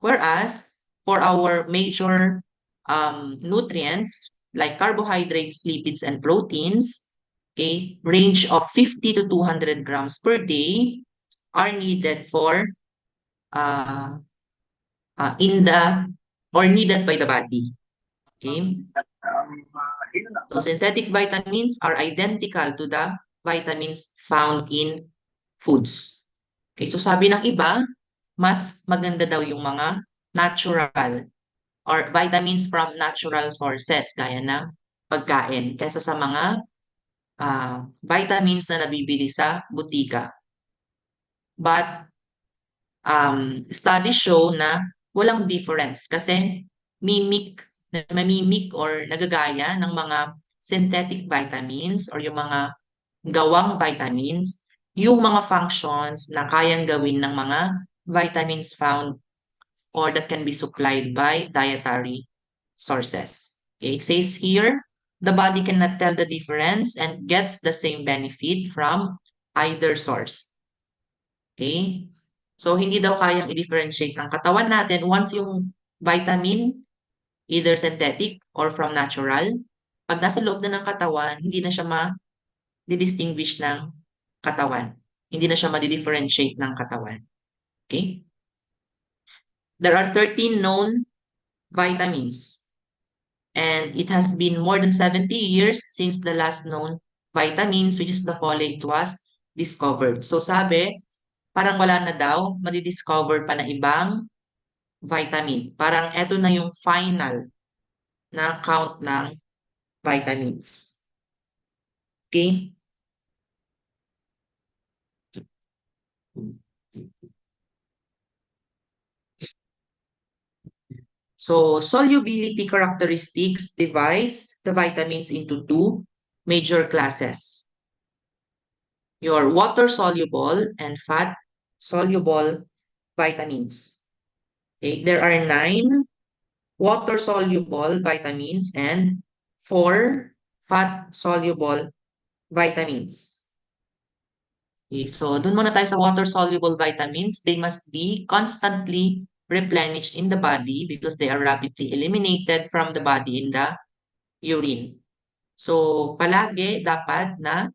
Whereas for our major nutrients like carbohydrates, lipids, and proteins, a range of 50 to 200 grams per day are needed for uh, in the or needed by the body. Okay? So synthetic vitamins are identical to the vitamins found in foods. Okay, so sabi ng iba, mas maganda daw yung mga natural or vitamins from natural sources gaya ng pagkain kaysa sa mga vitamins na nabibili sa butika. But studies show na walang difference kasi mamimik or nagagaya ng mga synthetic vitamins or yung mga gawang vitamins, yung mga functions na kayang gawin ng mga vitamins found or that can be supplied by dietary sources. Okay, it says here, the body cannot tell the difference and gets the same benefit from either source. Okay? So, hindi daw kayang i-differentiate ng katawan natin once yung vitamin, either synthetic or from natural, pag nasa loob na ng katawan, hindi na siya ma-distinguish ng katawan. Hindi na siya ma-differentiate ng katawan. Okay? There are 13 known vitamins. And it has been more than 70 years since the last known vitamins, which is the folate, was discovered. So sabi, parang wala na daw, madidiscover pa na ibang vitamin. Parang eto na yung final na count ng vitamins. Okay? So solubility characteristics divides the vitamins into two major classes. Your water-soluble and fat-soluble vitamins. Okay? There are 9 water-soluble vitamins and 4 fat-soluble vitamins. Okay, so dun muna tayo sa water-soluble vitamins. They must be constantly replenished in the body because they are rapidly eliminated from the body in the urine. So palagi dapat na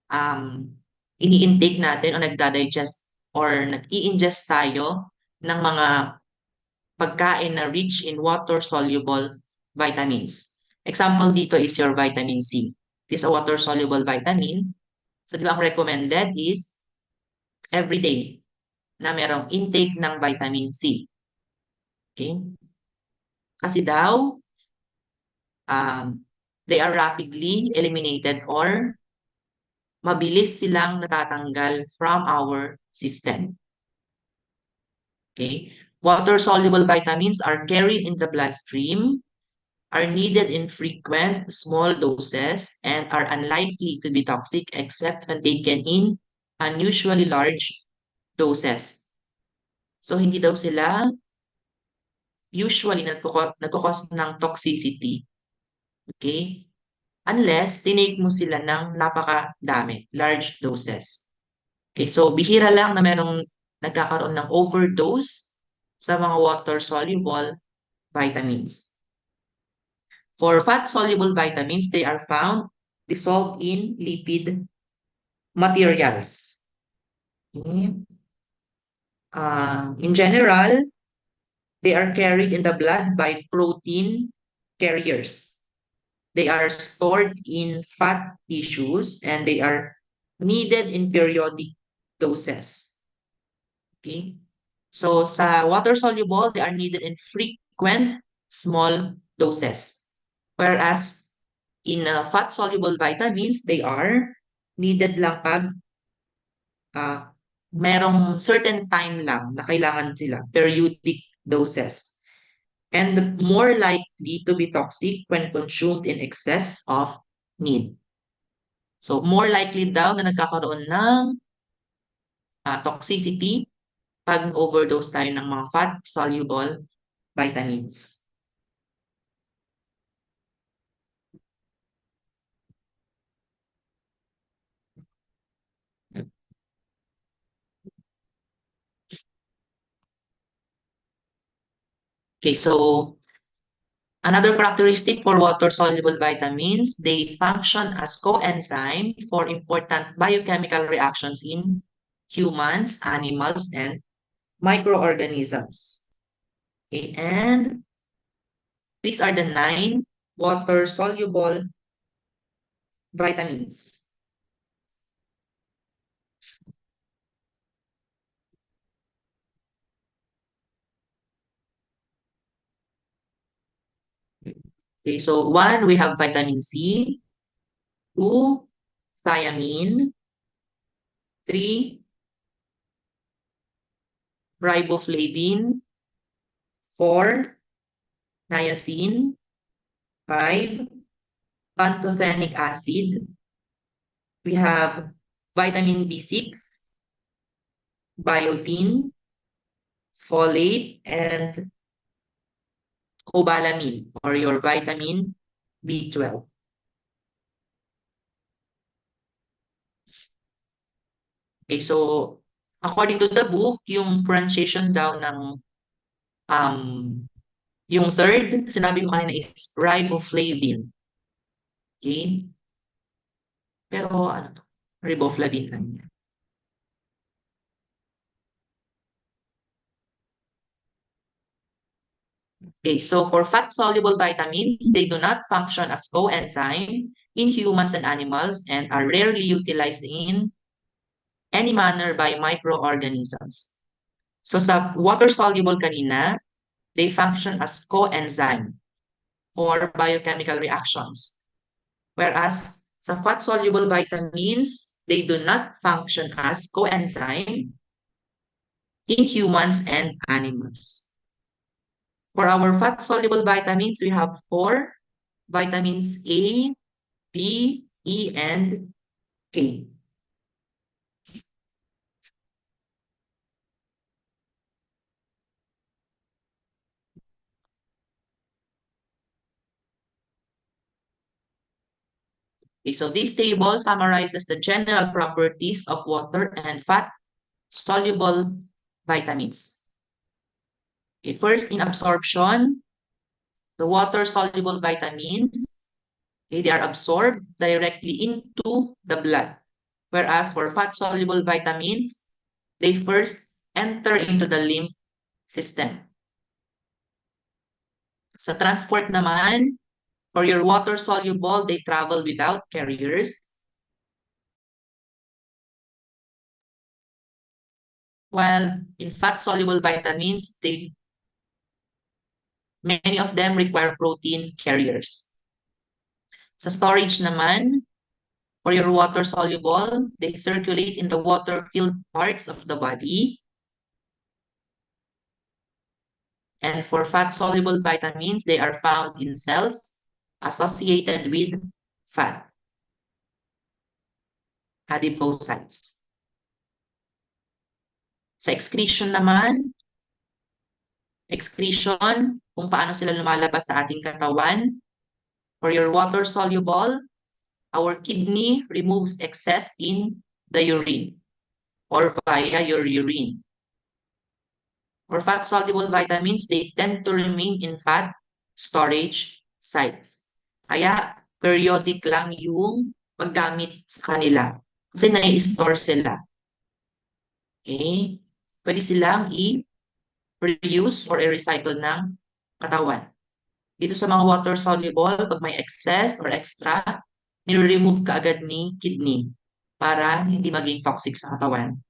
um, ini-intake natin o nagda-digest or nag-i-ingest tayo ng mga pagkain na rich in water-soluble vitamins. Example dito is your vitamin C. This is a water-soluble vitamin. So, di ba ang recommended is every day na merong intake ng vitamin C. Okay? Kasi daw, they are rapidly eliminated or mabilis silang natatanggal from our system. Okay? Water-soluble vitamins are carried in the bloodstream, are needed in frequent small doses, and are unlikely to be toxic except when taken in unusually large doses. So, hindi daw sila usually nagkukos ng toxicity. Okay? Unless tinake mo sila ng napakadami, large doses. Okay, so bihira lang na merong nagkakaroon ng overdose sa mga water-soluble vitamins. For fat-soluble vitamins, they are found dissolved in lipid materials. Okay. In general, they are carried in the blood by protein carriers. They are stored in fat tissues and they are needed in periodic doses. Okay? So sa water-soluble, they are needed in frequent small doses. Whereas in fat-soluble vitamins, they are needed lang pag merong certain time lang na kailangan sila, periodic doses. And more likely to be toxic when consumed in excess of need. So, more likely daw na nagkakaroon ng toxicity pag overdose tayo ng mga fat-soluble vitamins. Okay, so another characteristic for water-soluble vitamins, they function as coenzyme for important biochemical reactions in humans, animals, and microorganisms. Okay, and these are the 9 water-soluble vitamins. Okay, so 1, we have vitamin C. 2, thiamine. 3, riboflavin. 4, niacin. 5, pantothenic acid. We have vitamin B6, biotin, folate, and cobalamin or your vitamin B12. Okay, so according to the book, yung pronunciation daw ng um yung third, sinabi ko kanina is riboflavin. Okay? Pero ano to? Riboflavin lang yan. Okay, so for fat-soluble vitamins, they do not function as coenzyme in humans and animals and are rarely utilized in any manner by microorganisms. So sa water-soluble kanina, they function as coenzyme for biochemical reactions. Whereas sa fat-soluble vitamins, they do not function as coenzyme in humans and animals. For our fat-soluble vitamins, we have 4 vitamins A, D, E, and K. Okay, so this table summarizes the general properties of water and fat-soluble vitamins. Okay, first, in absorption, the water-soluble vitamins, okay, they are absorbed directly into the blood. Whereas for fat-soluble vitamins, they first enter into the lymph system. Sa transport naman, for your water-soluble, they travel without carriers. While in fat-soluble vitamins, many of them require protein carriers. Sa storage naman, for your water-soluble, they circulate in the water-filled parts of the body. And for fat-soluble vitamins, they are found in cells associated with fat, adipocytes. Sa excretion naman, excretion, kung paano sila lumalabas sa ating katawan. For your water-soluble, our kidney removes excess in the urine or via your urine. For fat-soluble vitamins, they tend to remain in fat storage sites. Kaya, periodic lang yung paggamit sa kanila. Kasi nai-store sila. Okay? Pwede silang i-reuse or i-recycle ng katawan. Dito sa mga water-soluble, pag may excess or extra, nire-remove ka agad ni kidney para hindi maging toxic sa katawan.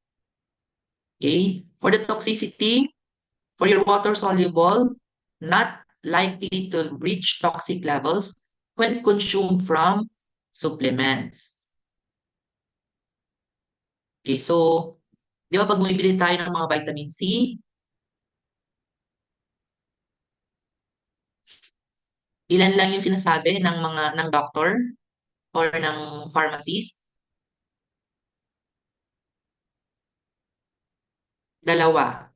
Okay? For the toxicity, for your water-soluble, not likely to reach toxic levels when consumed from supplements. Okay, so, di ba pag bumibili tayo ng mga vitamin C, ilan lang yung sinasabi ng doctor or ng pharmacist? 2,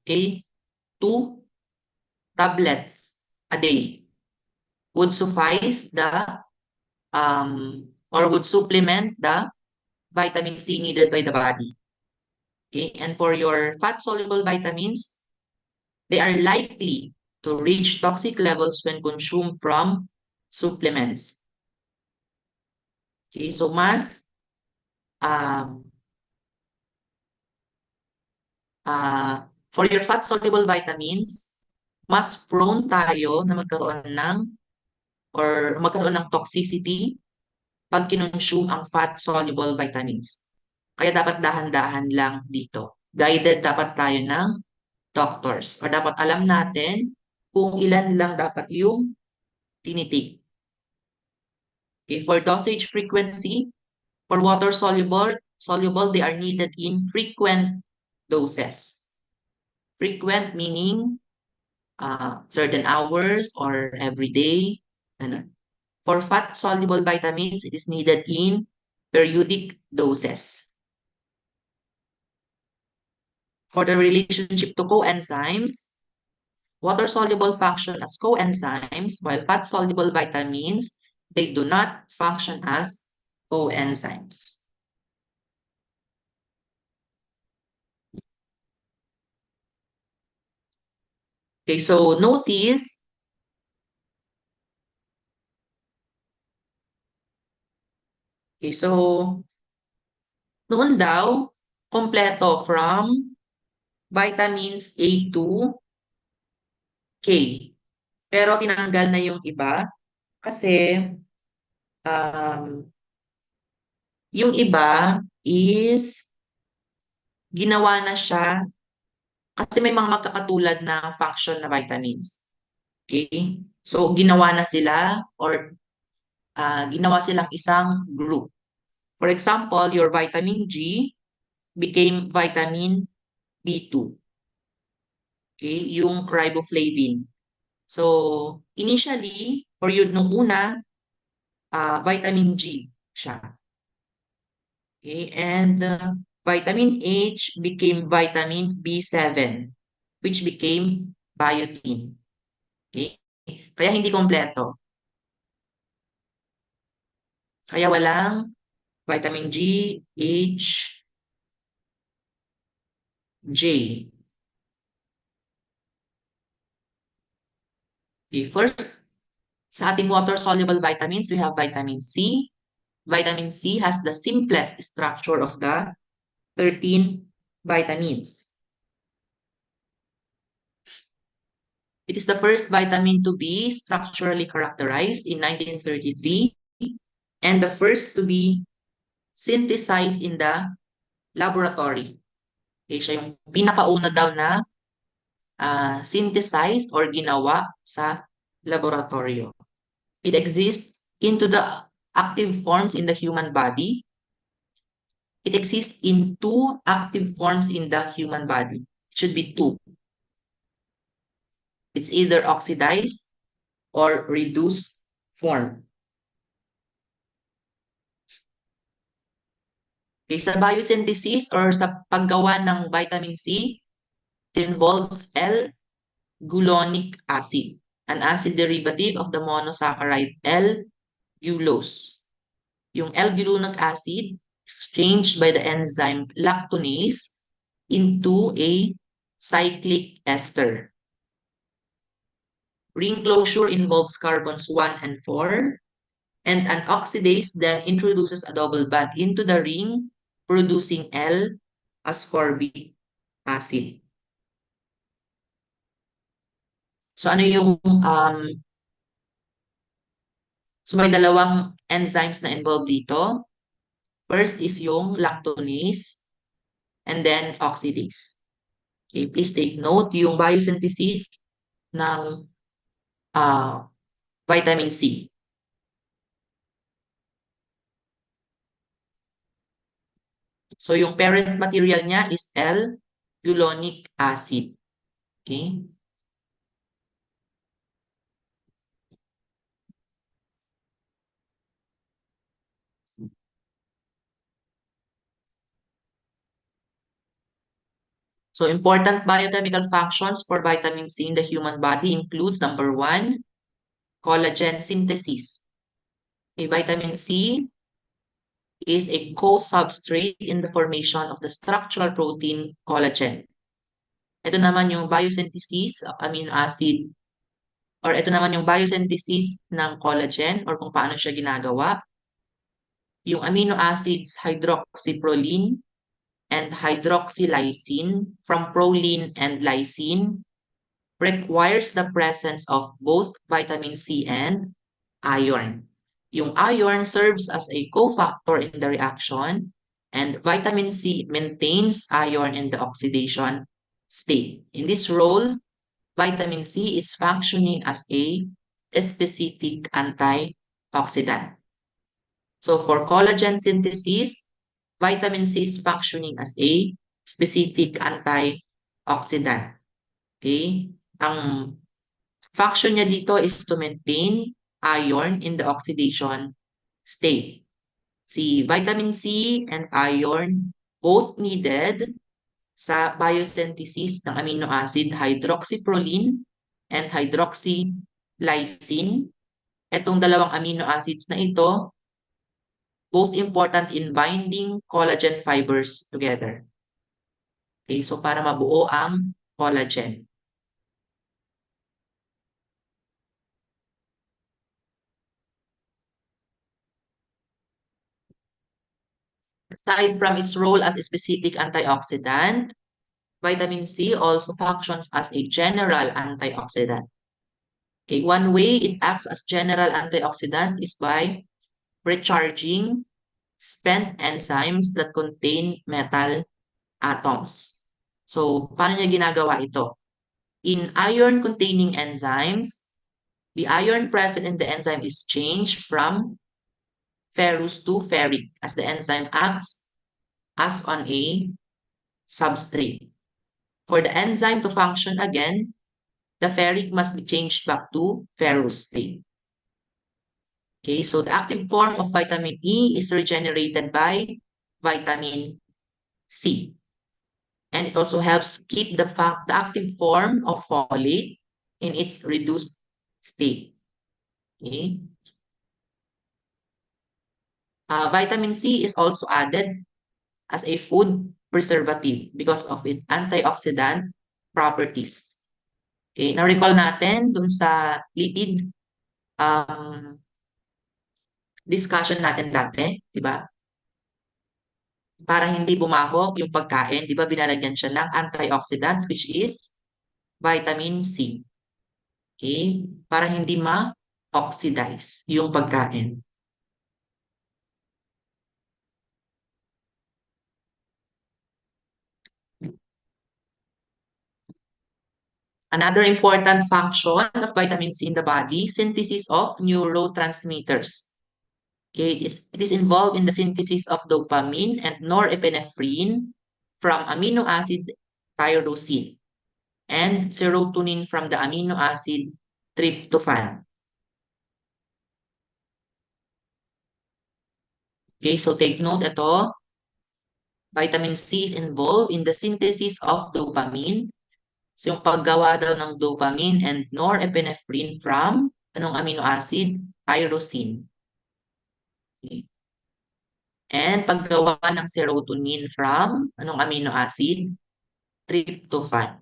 okay? 2 tablets a day would suffice or would supplement the vitamin C needed by the body. Okay, and for your fat-soluble vitamins, they are likely to reach toxic levels when consumed from supplements. Okay, so mas um, for your fat-soluble vitamins, mas prone tayo na magkaroon ng toxicity pag kinonsume ang fat-soluble vitamins. Kaya dapat dahan-dahan lang dito. Guided dapat tayo ng doctors or dapat alam natin kung ilan lang dapat yung tinitik. Okay, for dosage frequency, for water-soluble, they are needed in frequent doses. Frequent meaning certain hours or every day. For fat-soluble vitamins, it is needed in periodic doses. For the relationship to coenzymes, water-soluble function as coenzymes, while fat-soluble vitamins, they do not function as coenzymes. Okay, so notice noon daw, kompleto from vitamins A to K. Pero tinanggal na yung iba kasi yung iba is ginawa na siya kasi may mga magkakatulad na function na vitamins. Okay? So, ginawa na sila or ginawa silang isang group. For example, your vitamin G became vitamin B2. Okay? Yung riboflavin. So, initially, or yun nung una, vitamin G siya. Okay? And vitamin H became vitamin B7, which became biotin. Okay? Kaya hindi kompleto. Kaya walang vitamin G, H, J. Okay, first, sa ating water-soluble vitamins, we have vitamin C. Vitamin C has the simplest structure of the 13 vitamins. It is the first vitamin to be structurally characterized in 1933 and the first to be synthesized in the laboratory. Okay, siya yung pinakauna daw na synthesized or ginawa sa laboratorio. It exists into the active forms in the human body. It exists in two active forms in the human body. It should be two. It's either oxidized or reduced form. Okay, sa biosynthesis or sa paggawa ng vitamin C, involves L-gulonic acid, an acid derivative of the monosaccharide L-gulose. Yung L-gulonic acid is changed by the enzyme lactonase into a cyclic ester. Ring closure involves carbons 1 and 4, and an oxidase then introduces a double bond into the ring, producing L-ascorbic acid. So ano yung so may dalawang enzymes na involved dito. First is yung lactonase and then oxidase. Okay, please take note yung biosynthesis ng vitamin C. So yung parent material niya is L-gulonic acid. Okay? So important biochemical functions for vitamin C in the human body includes number 1, collagen synthesis. Okay, vitamin C is a co-substrate in the formation of the structural protein collagen. Ito naman yung biosynthesis of amino acid or ito naman yung biosynthesis ng collagen or kung paano siya ginagawa. Yung amino acids hydroxyproline and hydroxylysine from proline and lysine requires the presence of both vitamin C and iron. Yung iron serves as a cofactor in the reaction, and vitamin C maintains iron in the oxidation state. In this role, vitamin C is functioning as a specific antioxidant. So for collagen synthesis, vitamin C is functioning as a specific antioxidant. Okay? Ang function niya dito is to maintain iron in the oxidation state. Si vitamin C and iron both needed sa biosynthesis ng amino acid hydroxyproline and hydroxylysine. Itong dalawang amino acids na ito, both important in binding collagen fibers together. Okay, so para mabuo ang collagen. Aside from its role as a specific antioxidant, vitamin C also functions as a general antioxidant. Okay, one way it acts as general antioxidant is by recharging spent enzymes that contain metal atoms. So, paano niya ginagawa ito? In iron-containing enzymes, the iron present in the enzyme is changed from ferrous to ferric as the enzyme acts as on a substrate. For the enzyme to function again, the ferric must be changed back to ferrous state. Okay, so the active form of vitamin E is regenerated by vitamin C. And it also helps keep the active form of folate in its reduced state. Okay. Vitamin C is also added as a food preservative because of its antioxidant properties. Okay, na-recall natin dun sa lipid discussion natin dati, di ba? Para hindi bumahog yung pagkain, di ba binalagyan siya ng antioxidant which is vitamin C. Okay? Para hindi ma-oxidize yung pagkain. Another important function of vitamin C in the body, synthesis of neurotransmitters. Okay, it is involved in the synthesis of dopamine and norepinephrine from amino acid tyrosine and serotonin from the amino acid tryptophan. Okay, so take note ito. Vitamin C is involved in the synthesis of dopamine. So yung paggawa daw ng dopamine and norepinephrine from anong amino acid? Tyrosine. Okay. And paggawa ng serotonin from anong amino acid? Tryptophan.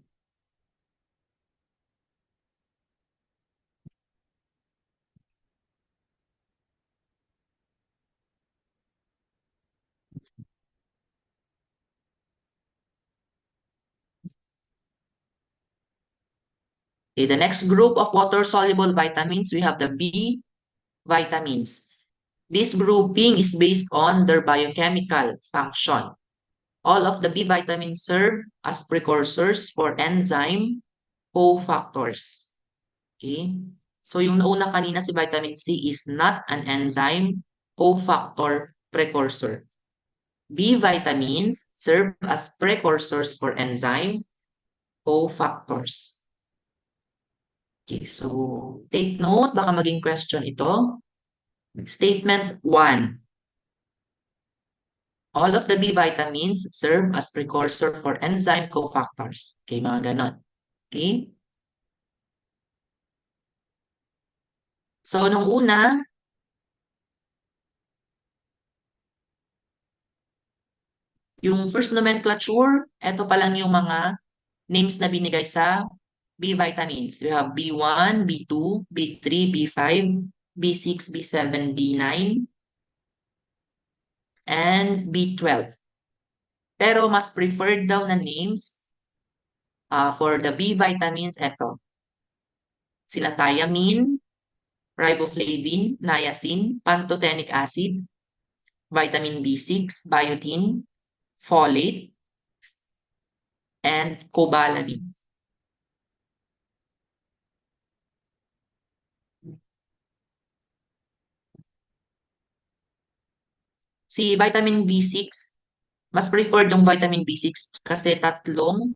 Okay, the next group of water-soluble vitamins, we have the B vitamins. This grouping is based on their biochemical function. All of the B vitamins serve as precursors for enzyme cofactors. Okay? So yung nauna kanina si vitamin C is not an enzyme cofactor precursor. B vitamins serve as precursors for enzyme cofactors. Okay, so take note, baka maging question ito. Statement 1. All of the B vitamins serve as precursor for enzyme cofactors. Okay, mga ganon. Okay? So, nung una, yung first nomenclature, ito pa lang yung mga names na binigay sa B vitamins. We have B1, B2, B3, B5, B6, B7, B9, and B12. Pero mas preferred daw na names for the B vitamins, eto. Sila thiamine, riboflavin, niacin, pantothenic acid, vitamin B6, biotin, folate, and cobalamin. Si vitamin B6, mas preferred yung vitamin B6 kasi tatlong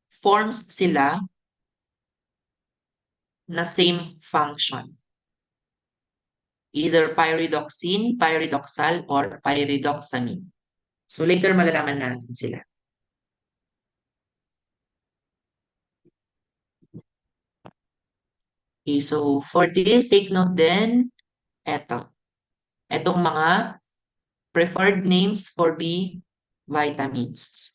forms sila na same function. Either pyridoxine, pyridoxal, or pyridoxamine. So later malalaman natin sila. Okay, so for this, take note din, etong mga preferred names for B vitamins.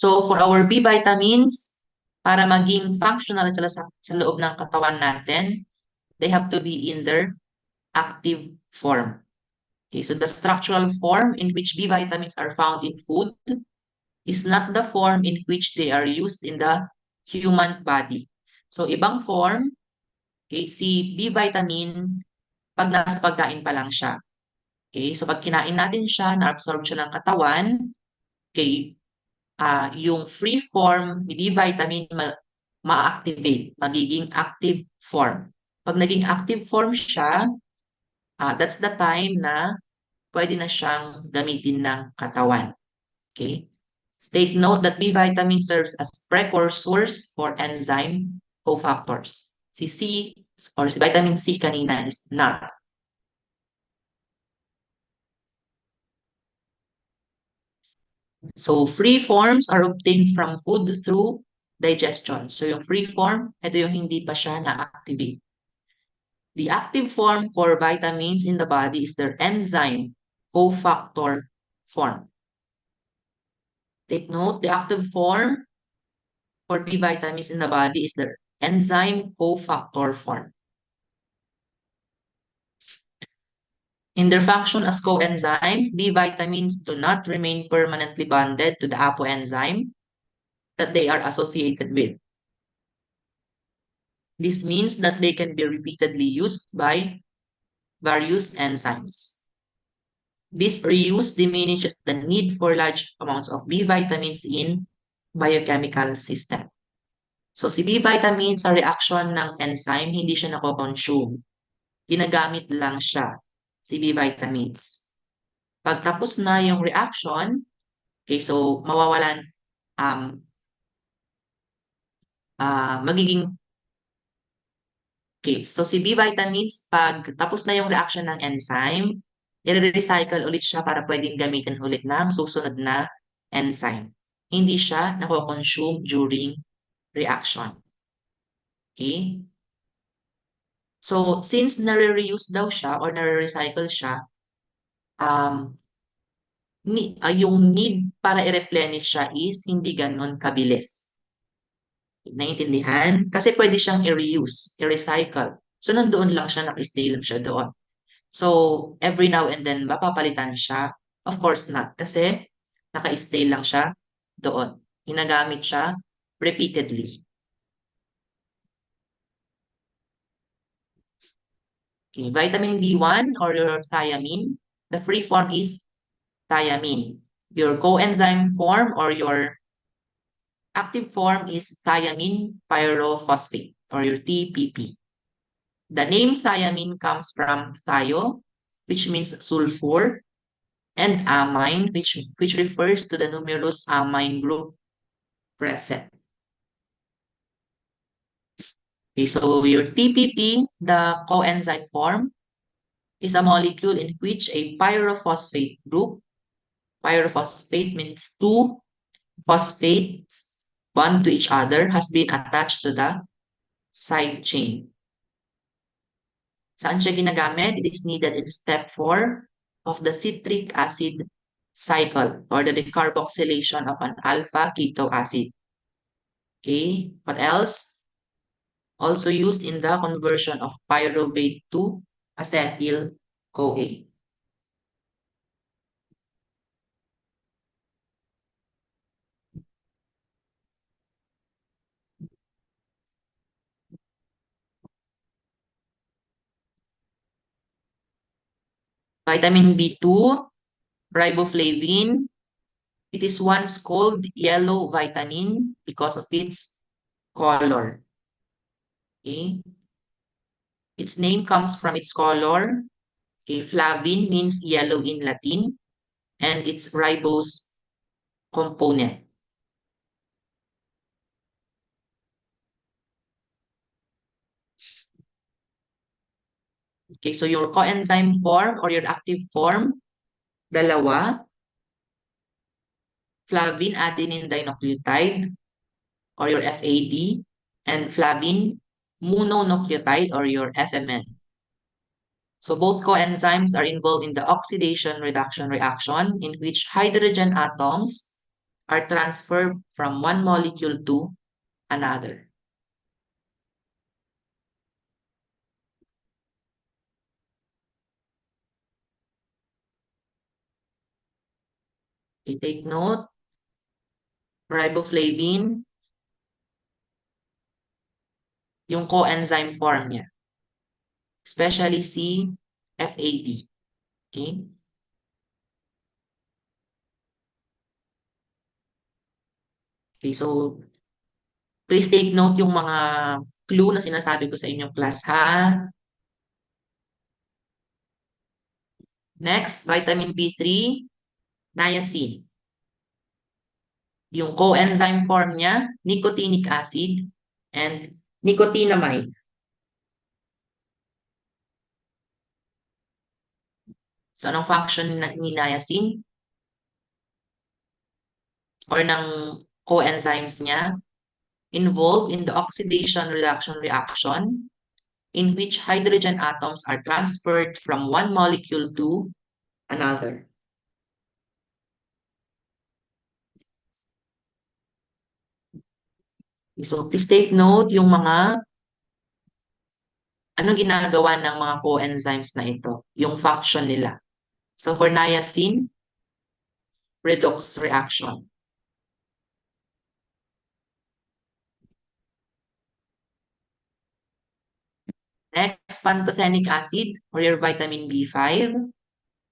So for our B vitamins, para maging functional sila sa loob ng katawan natin, they have to be in their active form. Okay, so the structural form in which B vitamins are found in food is not the form in which they are used in the human body. So ibang form, okay, si B vitamin, pag nasa pagkain pa lang siya. Okay, so pag kinain natin siya, na-absorb siya ng katawan, okay, yung free form ni B vitamin ma-activate, magiging active form. Pag naging active form siya, that's the time na pwede na siyang gamitin ng katawan. Okay? Take note that B vitamin serves as precursors for enzyme cofactors. Si C or si vitamin C kanina is not. So free forms are obtained from food through digestion. So yung free form, ito yung hindi pa siya na-activate. The active form for vitamins in the body is their enzyme cofactor form. Take note, the active form for B vitamins in the body is their enzyme cofactor form. In their function as coenzymes, B vitamins do not remain permanently bonded to the apoenzyme that they are associated with. This means that they can be repeatedly used by various enzymes. This reuse diminishes the need for large amounts of B vitamins in biochemical system. So si B vitamins sa reaction ng enzyme, hindi siya nako-consume. Ginagamit lang siya, si B vitamins. Pagtapos na yung reaction, okay, so mawawalan, magiging, okay, so si B vitamins, pag tapos na yung reaction ng enzyme, i-recycle ulit siya para pwedeng gamitin ulit ng susunod na enzyme. Hindi siya nako-consume during reaction. Okay? So, since nare-reuse daw siya or nare-recycle siya, yung need para i-replenish siya is hindi ganun kabilis. Naiintindihan? Kasi pwede siyang i-reuse, i-recycle. So, nandoon lang siya, naka-stay lang siya doon. So, every now and then, mapapalitan siya? Of course not. Kasi, naka-stay lang siya doon. Ginagamit siya repeatedly. Okay, vitamin B1 or your thiamine, the free form is thiamine. Your coenzyme form or your active form is thiamine pyrophosphate or your TPP. The name thiamine comes from thio, which means sulfur, and amine, which refers to the numerous amine group present. Okay, so your TPP, the coenzyme form, is a molecule in which a pyrophosphate group Pyrophosphate means two phosphates bond to each other has been attached to the side chain. Saan siya ginagamit? It is needed in step 4 of the citric acid cycle or the decarboxylation of an alpha keto acid. Okay, what else? Also used in the conversion of pyruvate to acetyl-CoA. Vitamin B2, riboflavin. It is once called yellow vitamin because of its color. Okay? Its name comes from its color. Okay? Flavin means yellow in Latin, and its ribose component. Okay, so your coenzyme form or your active form, dalawa, flavin adenine dinucleotide or your FAD, and flavin mononucleotide or your FMN. So both coenzymes are involved in the oxidation reduction reaction in which hydrogen atoms are transferred from one molecule to another. Okay, take note, riboflavin, yung coenzyme form niya, especially si FAD. Okay? Okay, so please take note yung mga clue na sinasabi ko sa inyong class ha. Next, vitamin B3, niacin. Yung coenzyme form niya, nicotinic acid and nicotinamide. So anong function ni niacin or ng coenzymes niya? Involved in the oxidation reduction reaction in which hydrogen atoms are transferred from one molecule to another. So please take note yung mga anong ginagawa ng mga coenzymes na ito, yung function nila. So for niacin, redox reaction. Next, pantothenic acid or your vitamin B5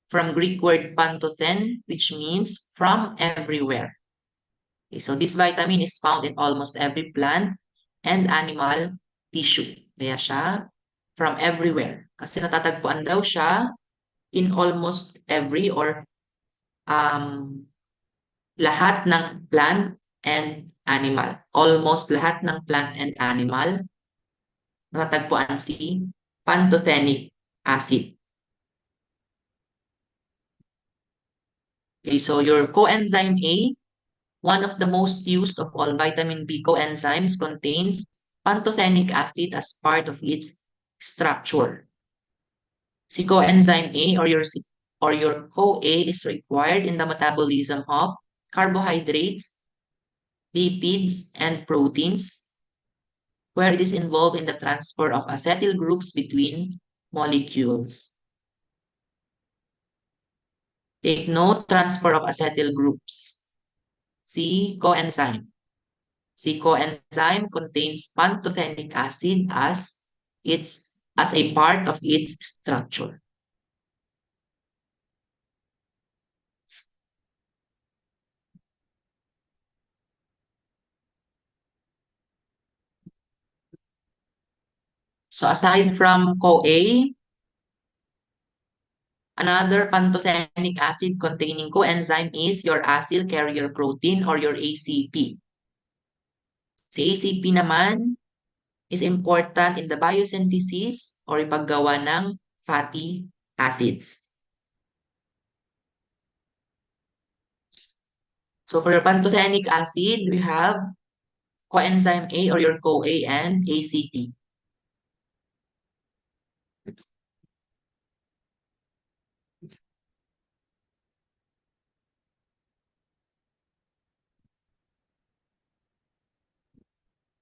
from Greek word pantothen, which means from everywhere. Okay, so this vitamin is found in almost every plant and animal tissue. Kaya siya from everywhere. Kasi natatagpuan daw siya in almost every or um, lahat ng plant and animal. Almost lahat ng plant and animal natatagpuan si pantothenic acid. Okay, so your coenzyme A, one of the most used of all vitamin B coenzymes, contains pantothenic acid as part of its structure. Si coenzyme A or your CoA is required in the metabolism of carbohydrates, lipids, and proteins, where it is involved in the transfer of acetyl groups between molecules. Take note, transfer of acetyl groups. Si coenzyme. Si coenzyme contains pantothenic acid as a part of its structure. So aside from CoA, another pantothenic acid containing coenzyme is your acyl carrier protein or your ACP. Si ACP naman is important in the biosynthesis or ipaggawa ng fatty acids. So for your pantothenic acid, we have coenzyme A or your CoA and ACT.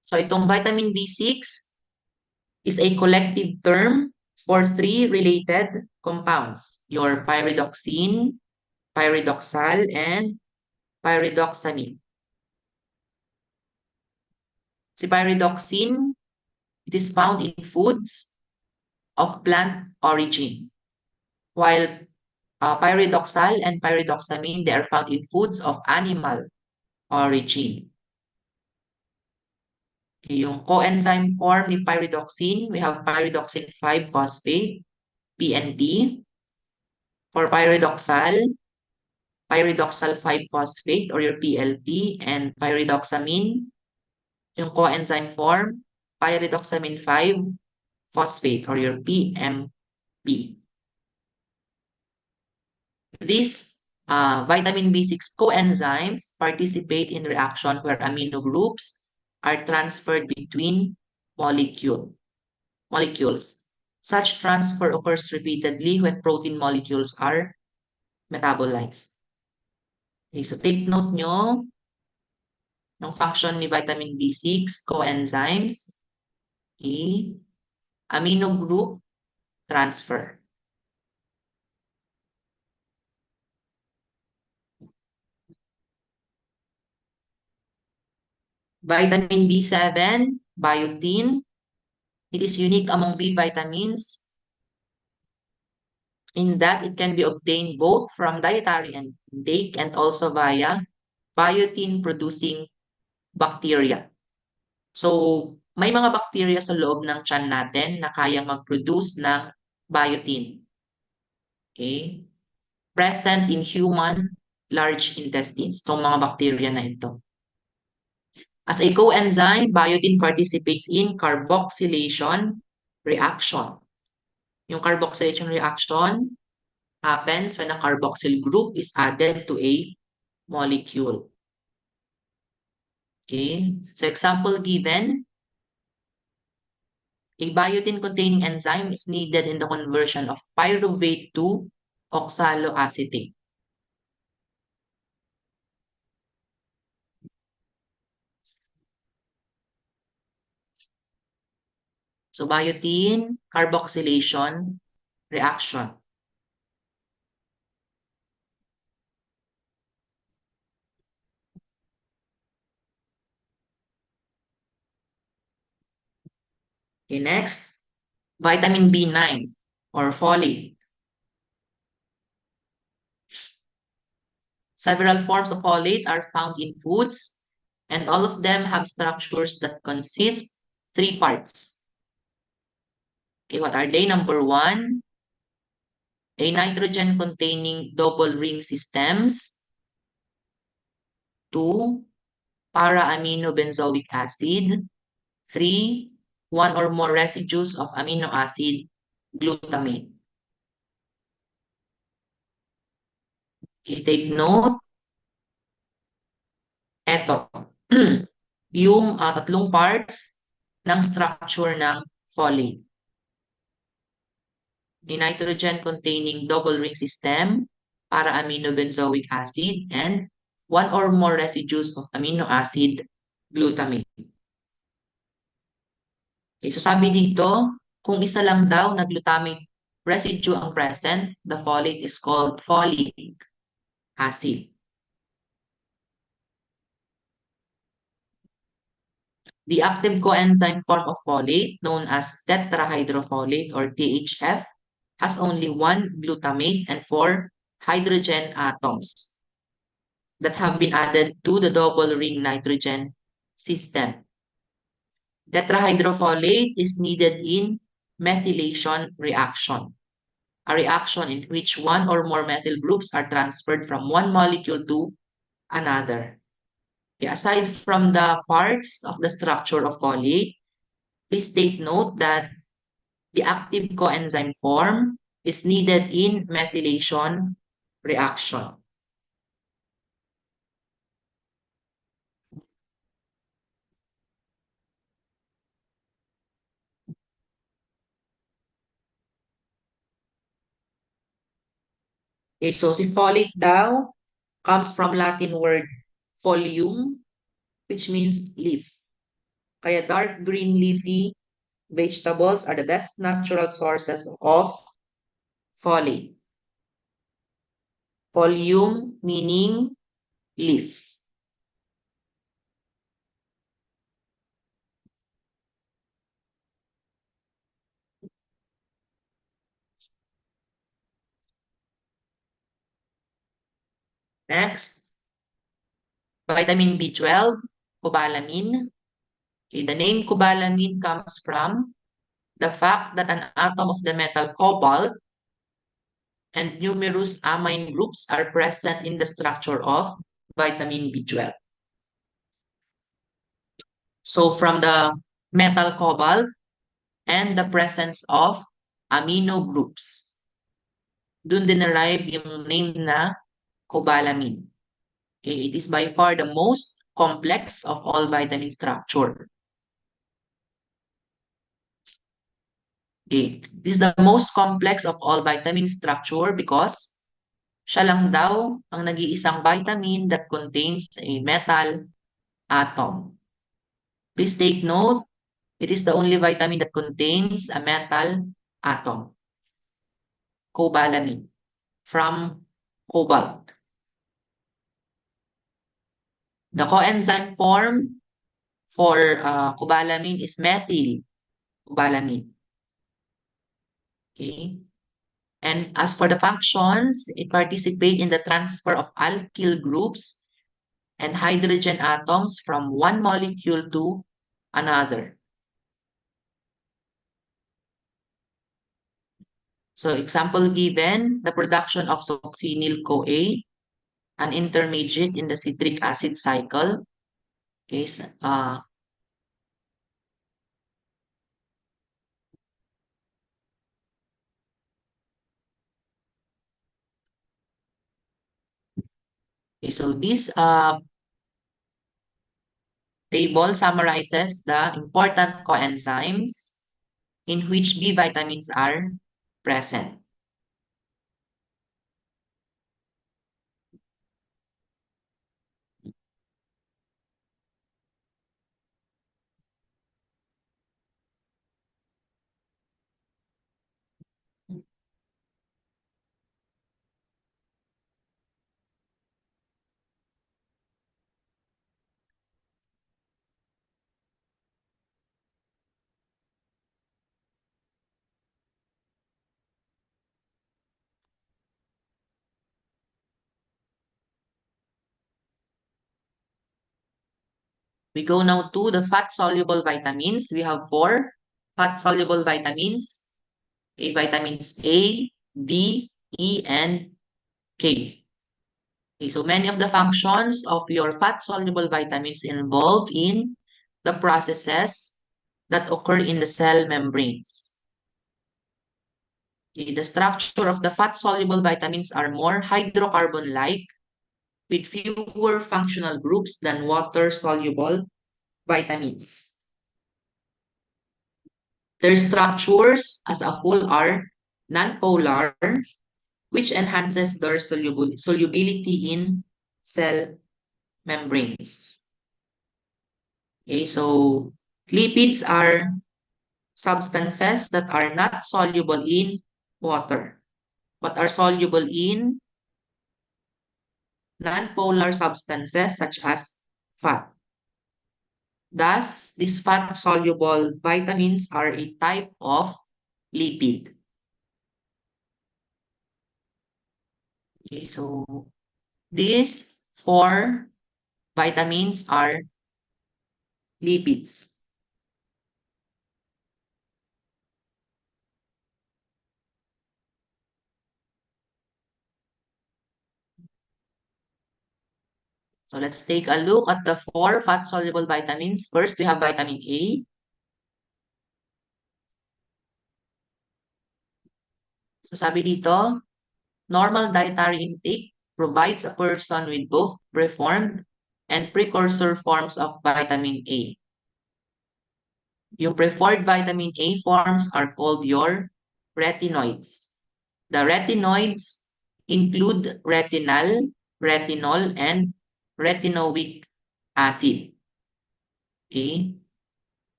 So itong vitamin B6 is a collective term for three related compounds, your pyridoxine, pyridoxal, and pyridoxamine. Si pyridoxine, it is found in foods of plant origin, while pyridoxal and pyridoxamine, they are found in foods of animal origin. Yung coenzyme form ni pyridoxine, we have pyridoxine 5-phosphate, PNP. For pyridoxal 5-phosphate or your PLP, and pyridoxamine, yung coenzyme form, pyridoxamine 5-phosphate or your PMP. These vitamin B6 coenzymes participate in reaction where amino groups are transferred between molecules. Such transfer occurs repeatedly when protein molecules are metabolized. Okay, so take note nyo ng function ni vitamin B6 coenzymes. Okay, amino group transfer. Vitamin B7, biotin. It is unique among B vitamins in that it can be obtained both from dietary intake and also via biotin-producing bacteria. So, may mga bacteria sa loob ng tiyan natin na kayang mag-produce ng biotin. Okay? Present in human large intestines, itong mga bacteria na ito. As a coenzyme, biotin participates in carboxylation reaction. Yung carboxylation reaction happens when a carboxyl group is added to a molecule. Okay, so example given, a biotin-containing enzyme is needed in the conversion of pyruvate to oxaloacetate. So biotin carboxylation reaction. Okay, next, vitamin B9 or folate. Several forms of folate are found in foods, and all of them have structures that consist three parts. Okay, what are they? Number one, a nitrogen-containing double ring systems. Two, para-aminobenzoic acid. Three, one or more residues of amino acid glutamate. Okay, take note. Eto, yung tatlong parts ng structure ng folate. A nitrogen-containing double ring system, para-aminobenzoic acid, and one or more residues of amino acid glutamate. Okay, so sabi dito, kung isa lang daw na glutamate residue ang present, the folate is called folic acid. The active coenzyme form of folate, known as tetrahydrofolate or THF, has only one glutamate and 4 hydrogen atoms that have been added to the double ring nitrogen system. Tetrahydrofolate is needed in methylation reaction, a reaction in which one or more methyl groups are transferred from one molecule to another. Okay, aside from the parts of the structure of folate, please take note that the active coenzyme form is needed in methylation reaction. Okay, so si folate daw comes from Latin word folium, which means leaf. Kaya dark green leafy vegetables are the best natural sources of folate. Folium meaning leaf. Next, vitamin B12, cobalamin. Okay, the name cobalamin comes from the fact that an atom of the metal cobalt and numerous amine groups are present in the structure of vitamin B12. So from the metal cobalt and the presence of amino groups, dun din derive yung name na cobalamin. Okay, it is by far the most complex of all vitamin structure. Okay, this is the most complex of all vitamin structure because siya lang daw ang nag-iisang vitamin that contains a metal atom. Please take note, it is the only vitamin that contains a metal atom, cobalamin, from cobalt. The coenzyme form for cobalamin is methyl cobalamin. Okay. And as for the functions, it participates in the transfer of alkyl groups and hydrogen atoms from one molecule to another. So example given, the production of succinyl-CoA, an intermediate in the citric acid cycle, is so this table summarizes the important coenzymes in which B vitamins are present. We go now to the fat-soluble vitamins. We have four fat-soluble vitamins, vitamins A, D, E, and K. Okay, so many of the functions of your fat-soluble vitamins involved in the processes that occur in the cell membranes. Okay, the structure of the fat-soluble vitamins are more hydrocarbon-like with fewer functional groups than water-soluble vitamins. Their structures as a whole are nonpolar, which enhances their solubility in cell membranes. Okay, so lipids are substances that are not soluble in water, but are soluble in nonpolar substances such as fat. Thus, these fat-soluble vitamins are a type of lipid. Okay, so these four vitamins are lipids. So let's take a look at the four fat-soluble vitamins. First, we have vitamin A. So sabi dito, normal dietary intake provides a person with both preformed and precursor forms of vitamin A. Yung preferred vitamin A forms are called your retinoids. The retinoids include retinol, and retinoic acid. Okay?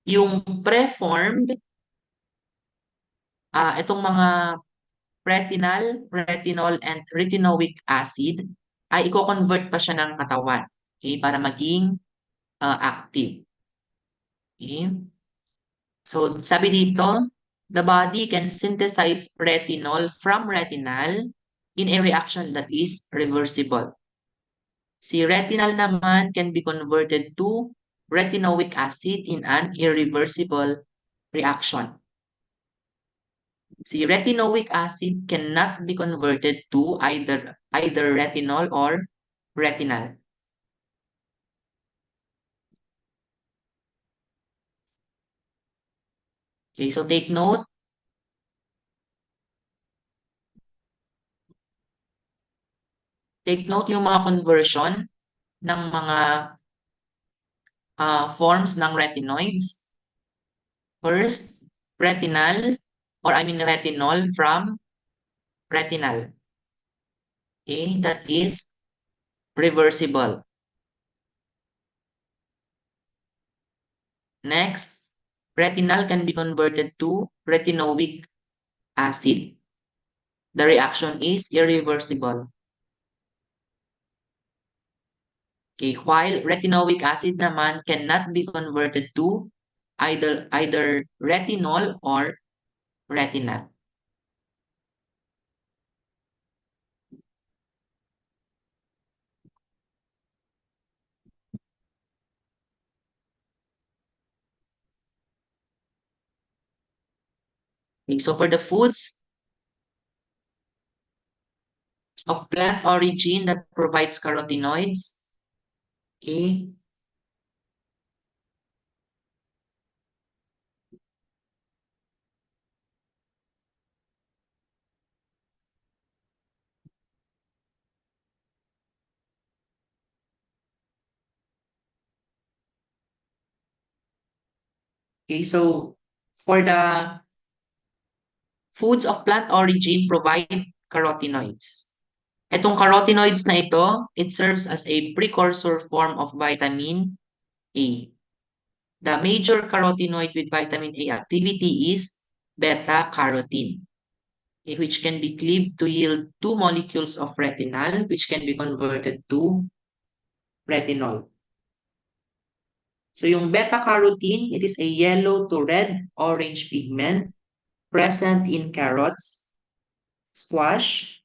Yung preformed, itong mga retinol, and retinoic acid ay i-convert pa siya ng katawan, okay, para maging active. Okay? So, sabi dito, the body can synthesize retinol from retinal in a reaction that is reversible. Si retinal naman can be converted to retinoic acid in an irreversible reaction. Si retinoic acid cannot be converted to either retinol or retinal. Okay, so take note. Take note yung mga conversion ng mga forms ng retinoids. First, retinol from retinal. Okay, that is reversible. Next, retinal can be converted to retinoic acid. The reaction is irreversible. Okay, while retinoic acid naman cannot be converted to either retinol or retinal. Okay, so for the foods of plant origin that provides carotenoids, okay, okay, so for the foods of plant origin provide carotenoids. Itong carotenoids na ito, it serves as a precursor form of vitamin A. The major carotenoid with vitamin A activity is beta-carotene, which can be cleaved to yield two molecules of retinal, which can be converted to retinol. So yung beta-carotene, it is a yellow to red-orange pigment present in carrots, squash,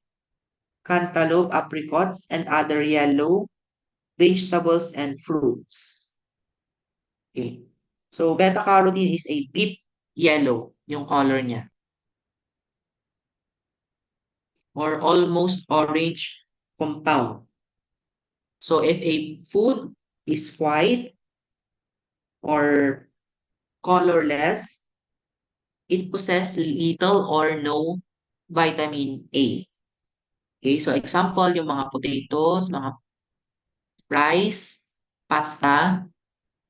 cantaloupe, apricots, and other yellow vegetables and fruits. Okay. So beta-carotene is a deep yellow yung color niya, or almost orange compound. So if a food is white or colorless, it possesses little or no vitamin A. Okay, so example, yung mga potatoes, mga rice, pasta,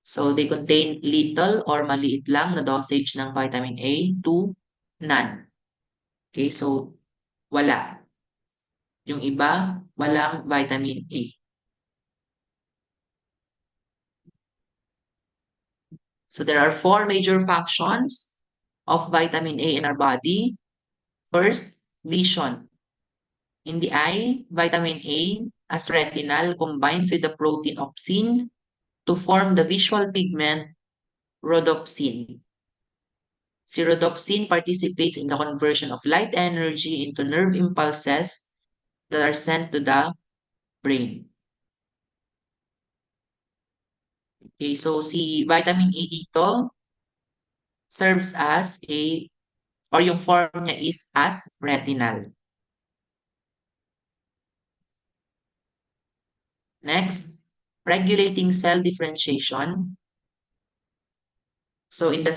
so they contain little or maliit lang na dosage ng vitamin A to none. Okay, so wala. Yung iba, walang vitamin A. So there are four major functions of vitamin A in our body. First, vision. In the eye, vitamin A as retinal combines with the protein opsin to form the visual pigment rhodopsin. Si rhodopsin participates in the conversion of light energy into nerve impulses that are sent to the brain. Okay, so si vitamin A dito serves as or yung form niya is as retinal. Next, regulating cell differentiation. So in the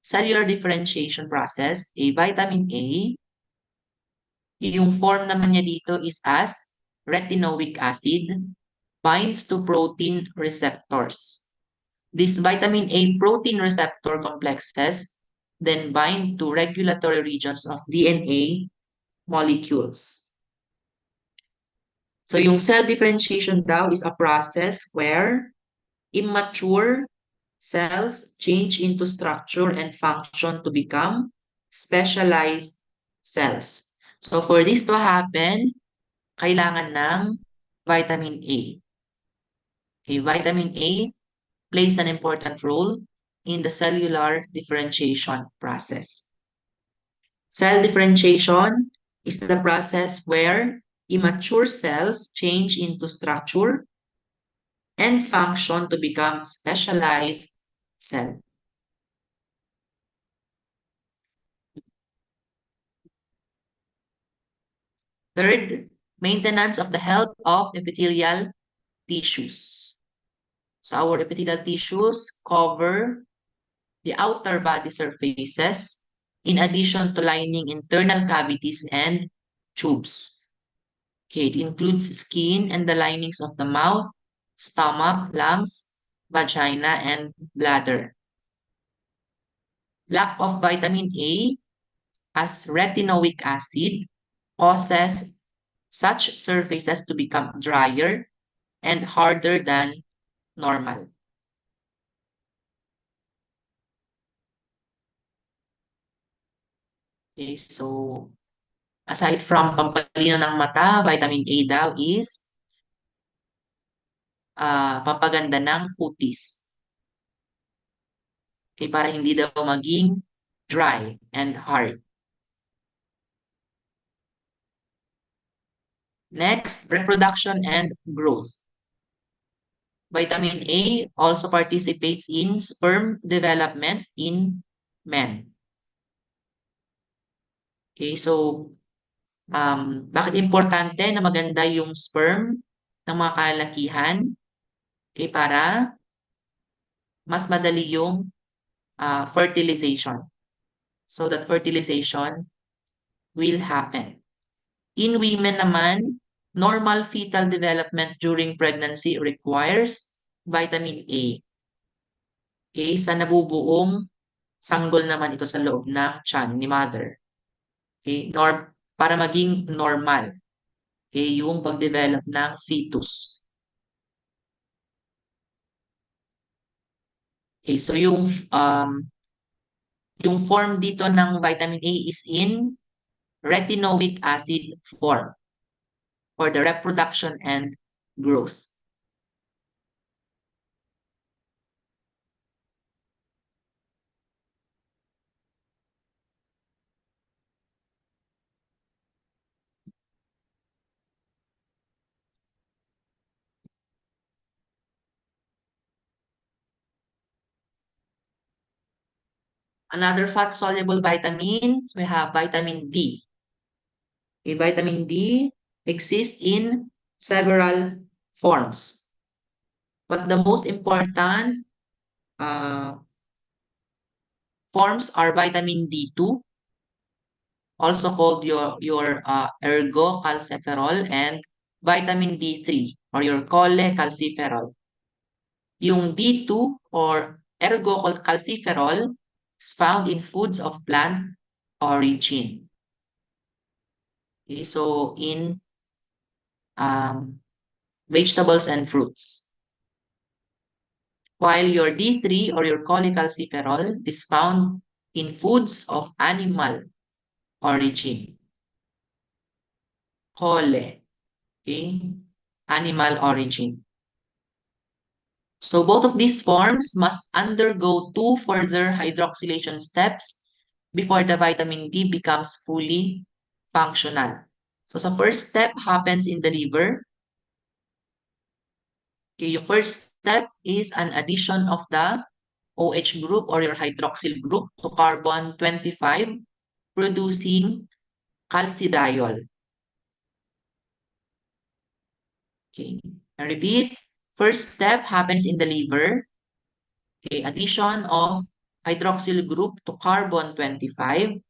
cellular differentiation process, a vitamin A, yung form naman niya dito is as retinoic acid, binds to protein receptors. These vitamin A protein receptor complexes then bind to regulatory regions of DNA molecules. So yung cell differentiation daw is a process where immature cells change into structure and function to become specialized cells. So for this to happen, kailangan ng vitamin A. Okay, vitamin A plays an important role in the cellular differentiation process. Cell differentiation is the process where immature cells change into structure and function to become specialized cell. Third, maintenance of the health of epithelial tissues. So our epithelial tissues cover the outer body surfaces in addition to lining internal cavities and tubes. Okay, it includes skin and the linings of the mouth, stomach, lungs, vagina, and bladder. Lack of vitamin A as retinoic acid causes such surfaces to become drier and harder than normal. Okay, so aside from pampalino ng mata, vitamin A daw is pampaganda ng kutis. Okay, para hindi daw maging dry and hard. Next, reproduction and growth. Vitamin A also participates in sperm development in men. Okay, so bakit importante na maganda yung sperm ng mga kalakihan? Okay, para mas madali yung fertilization. So that fertilization will happen. In women naman, normal fetal development during pregnancy requires vitamin A. Okay, sa nabubuong sanggol naman ito sa loob ng tiyan ni mother. Okay, para maging normal. Okay, yung pag-develop ng fetus. Okay, so yung form dito ng vitamin A is in retinoic acid form for the reproduction and growth. Another fat-soluble vitamins, we have vitamin D. Okay, vitamin D exists in several forms. But the most important forms are vitamin D2, also called your ergocalciferol, and vitamin D3 or your cholecalciferol. Yung D2 or ergocalciferol is found in foods of plant origin. Okay, so in vegetables and fruits. While your D3 or your cholecalciferol is found in foods of animal origin. Chole, okay? Animal origin. So both of these forms must undergo 2 further hydroxylation steps before the vitamin D becomes fully functional. So the first step happens in the liver. Okay, yung first step is an addition of the OH group or your hydroxyl group to carbon 25, producing calcidiol. Okay, I repeat, first step happens in the liver. Okay, addition of hydroxyl group to carbon 25.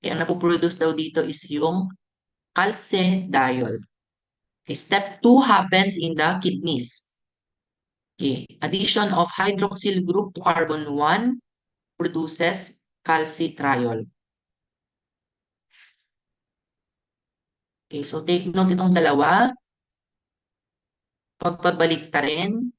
Okay, ang napoproduce daw dito is yung calcidiol. Okay, step 2 happens in the kidneys. Okay, addition of hydroxyl group to carbon 1 produces calcitriol. Okay, so take note itong dalawa. Pagpabalik ta rin.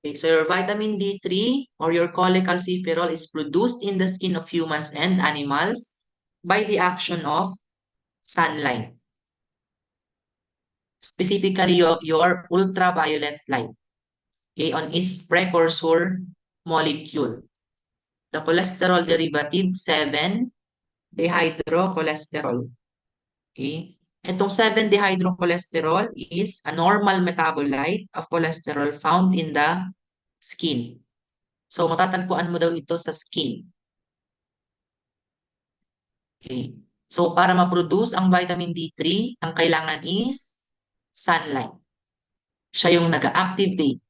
Okay, so your vitamin D3 or your cholecalciferol is produced in the skin of humans and animals by the action of sunlight, specifically your ultraviolet light, okay, on its precursor molecule. The cholesterol derivative 7-dehydrocholesterol. Okay? Itong 7-dehydrocholesterol is a normal metabolite of cholesterol found in the skin. So, matatagpuan mo daw ito sa skin. Okay. So, para ma-produce ang vitamin D3, ang kailangan is sunlight. Siya yung nag-activate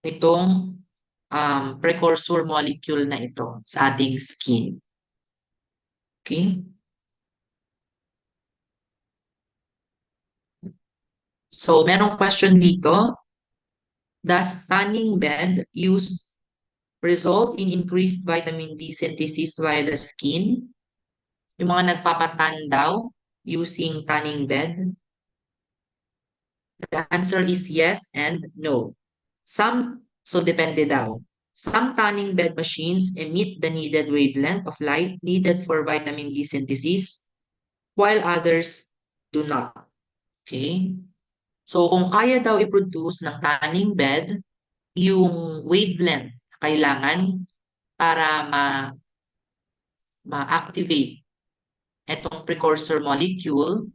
nitong precursor molecule na ito sa ating skin. Okay? So, merong question dito. Does tanning bed result in increased vitamin D synthesis via the skin? Yung mga nagpapatan daw using tanning bed? The answer is yes and no. So depende daw. Some tanning bed machines emit the needed wavelength of light needed for vitamin D synthesis, while others do not. Okay? So kung kaya daw i-produce ng tanning bed yung wavelength na kailangan para ma-activate itong precursor molecule,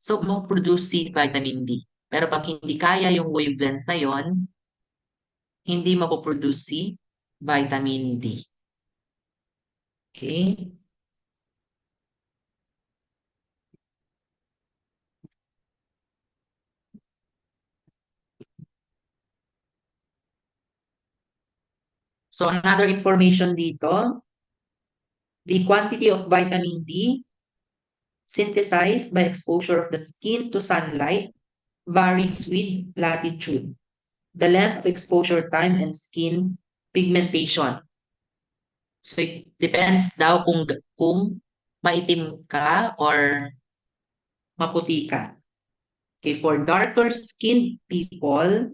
so mag-produce si vitamin D. Pero pag hindi kaya yung wavelength na yon, hindi mapoproduce si vitamin D. Okay? So another information dito, the quantity of vitamin D synthesized by exposure of the skin to sunlight varies with latitude, the length of exposure time, and skin pigmentation. So it depends daw kung maitim ka or maputi ka. Okay, for darker skinned people,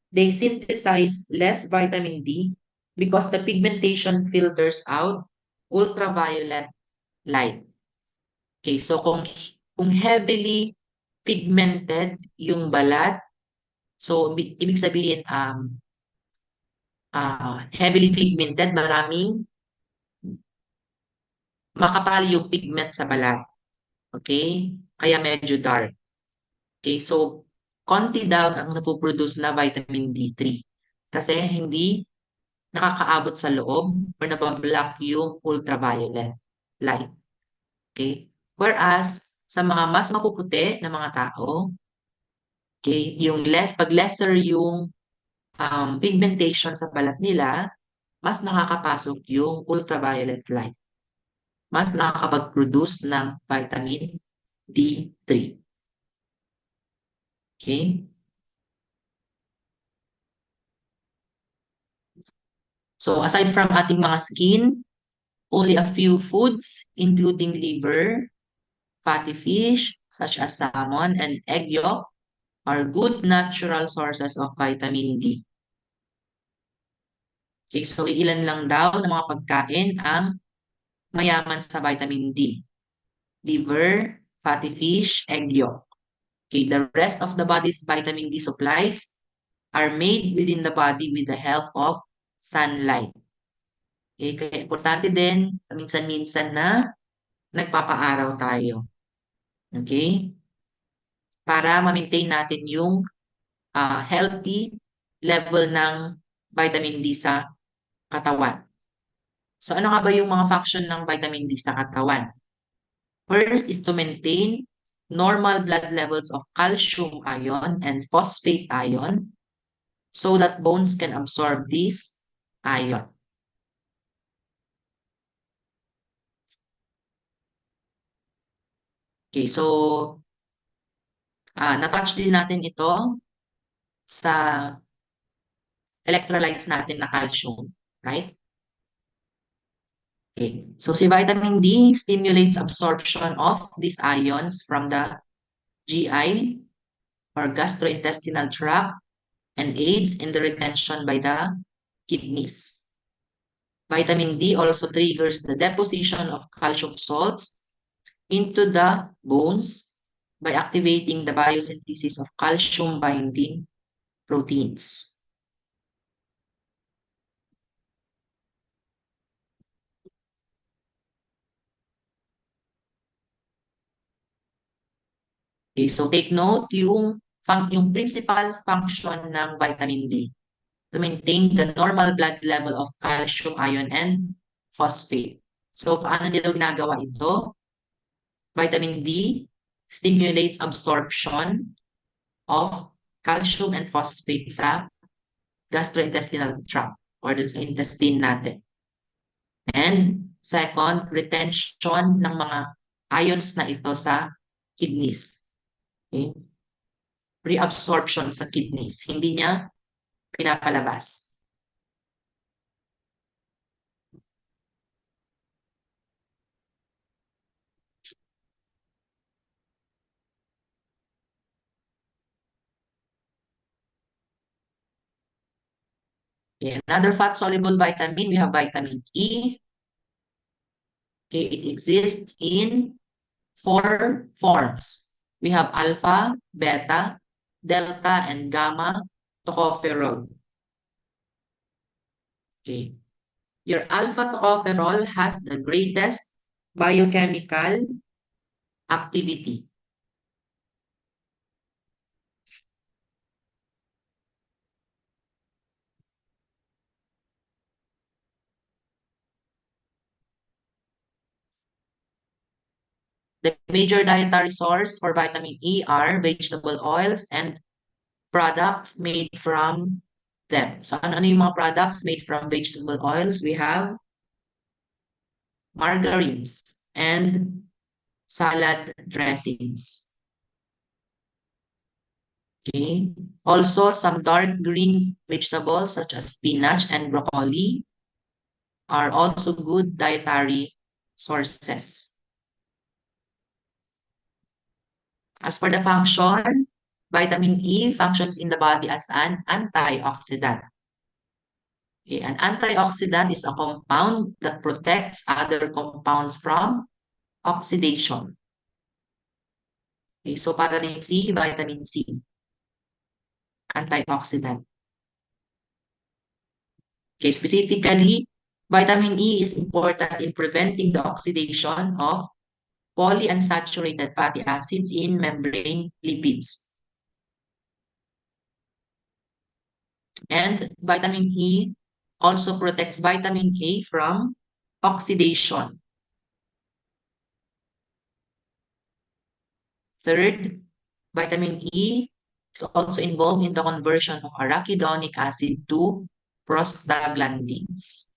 they synthesize less vitamin D because the pigmentation filters out ultraviolet light. Okay, so kung heavily pigmented yung balat, so ibig sabihin heavily pigmented, maraming makapal yung pigment sa balat. Okay? Kaya medyo dark. Okay, so konti daw ang napoproduce na vitamin D3 kasi hindi nakakaabot sa loob or nabablock yung ultraviolet light. Okay? Whereas, sa mga mas mapuputi na mga tao, okay, pag lesser yung pigmentation sa balat nila, mas nakakapasok yung ultraviolet light. Mas nakakapag-produce ng vitamin D3. Okay? So, aside from ating mga skin, only a few foods, including liver, fatty fish, such as salmon and egg yolk, are good natural sources of vitamin D. Okay, so ilan lang daw ng mga pagkain ang mayaman sa vitamin D. Liver, fatty fish, egg yolk. Okay, the rest of the body's vitamin D supplies are made within the body with the help of sunlight. Okay, kaya importante din, minsan-minsan na nagpapaaraw tayo. Okay? Para ma-maintain natin yung healthy level ng vitamin D sa katawan. So ano nga ba yung mga function ng vitamin D sa katawan? First is to maintain normal blood levels of calcium ion and phosphate ion so that bones can absorb this ion. Okay, so na-touch din natin ito sa electrolytes natin na calcium, right? Okay. So si vitamin D stimulates absorption of these ions from the GI or gastrointestinal tract and aids in the retention by the kidneys. Vitamin D also triggers the deposition of calcium salts into the bones by activating the biosynthesis of calcium binding proteins. Okay, so take note yung principal function ng vitamin D to maintain the normal blood level of calcium, ion, and phosphate. So, paano nila ginagawa ito? Vitamin D stimulates absorption of calcium and phosphate sa gastrointestinal tract or dun sa intestine natin. And second, retention ng mga ions na ito sa kidneys. Okay? Reabsorption sa kidneys. Hindi niya pinapalabas. Okay, another fat-soluble vitamin, we have vitamin E. Okay, it exists in 4 forms. We have alpha, beta, delta, and gamma tocopherol. Okay. Your alpha tocopherol has the greatest biochemical activity. The major dietary source for vitamin E are vegetable oils and products made from them. So, ano yung mga products made from vegetable oils? We have margarines and salad dressings. Okay. Also, some dark green vegetables such as spinach and broccoli are also good dietary sources. As for the function, vitamin E functions in the body as an antioxidant. Okay, an antioxidant is a compound that protects other compounds from oxidation. Okay, so para rin C, vitamin C, antioxidant. Okay, specifically, vitamin E is important in preventing the oxidation of polyunsaturated fatty acids in membrane lipids. And vitamin E also protects vitamin A from oxidation. Third, vitamin E is also involved in the conversion of arachidonic acid to prostaglandins.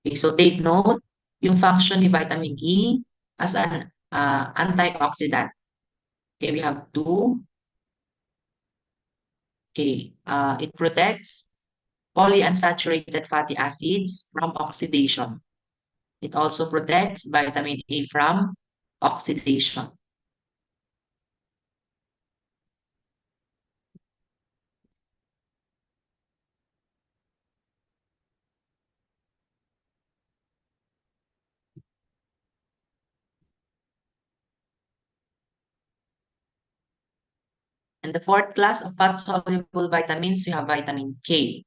Okay, so take note, yung function ni vitamin E as an antioxidant. Okay, we have two. Okay, it protects polyunsaturated fatty acids from oxidation. It also protects vitamin A from oxidation. And the fourth class of fat-soluble vitamins, we have vitamin K.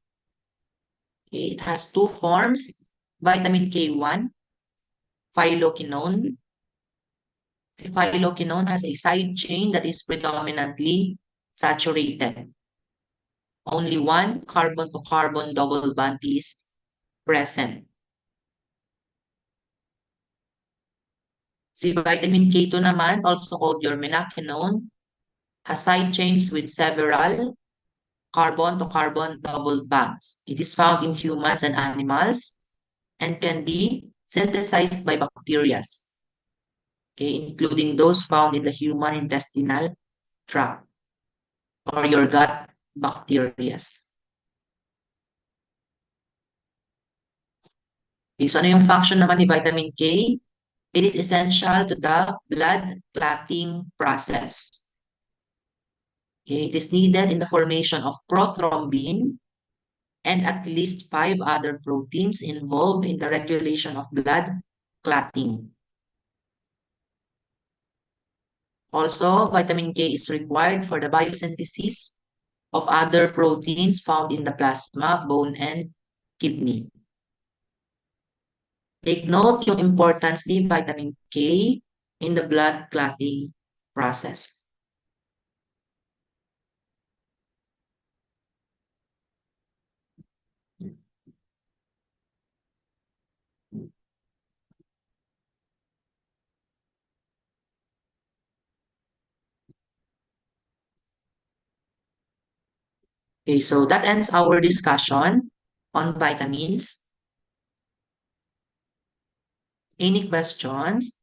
Okay, it has two forms, vitamin K1, phyloquinone. Phyloquinone has a side chain that is predominantly saturated. Only one carbon-to-carbon double bond is present. Si vitamin K2 naman, also called your menaquinone, has side chains with several carbon-to-carbon double bonds. It is found in humans and animals and can be synthesized by bacteria, okay, including those found in the human intestinal tract or your gut bacteria. Okay, so ano yung function naman ni vitamin K? It is essential to the blood clotting process. Okay, it is needed in the formation of prothrombin and at least 5 other proteins involved in the regulation of blood clotting. Also, vitamin K is required for the biosynthesis of other proteins found in the plasma, bone, and kidney. Take note yung importance ni vitamin K in the blood clotting process. Okay, so that ends our discussion on vitamins. Any questions?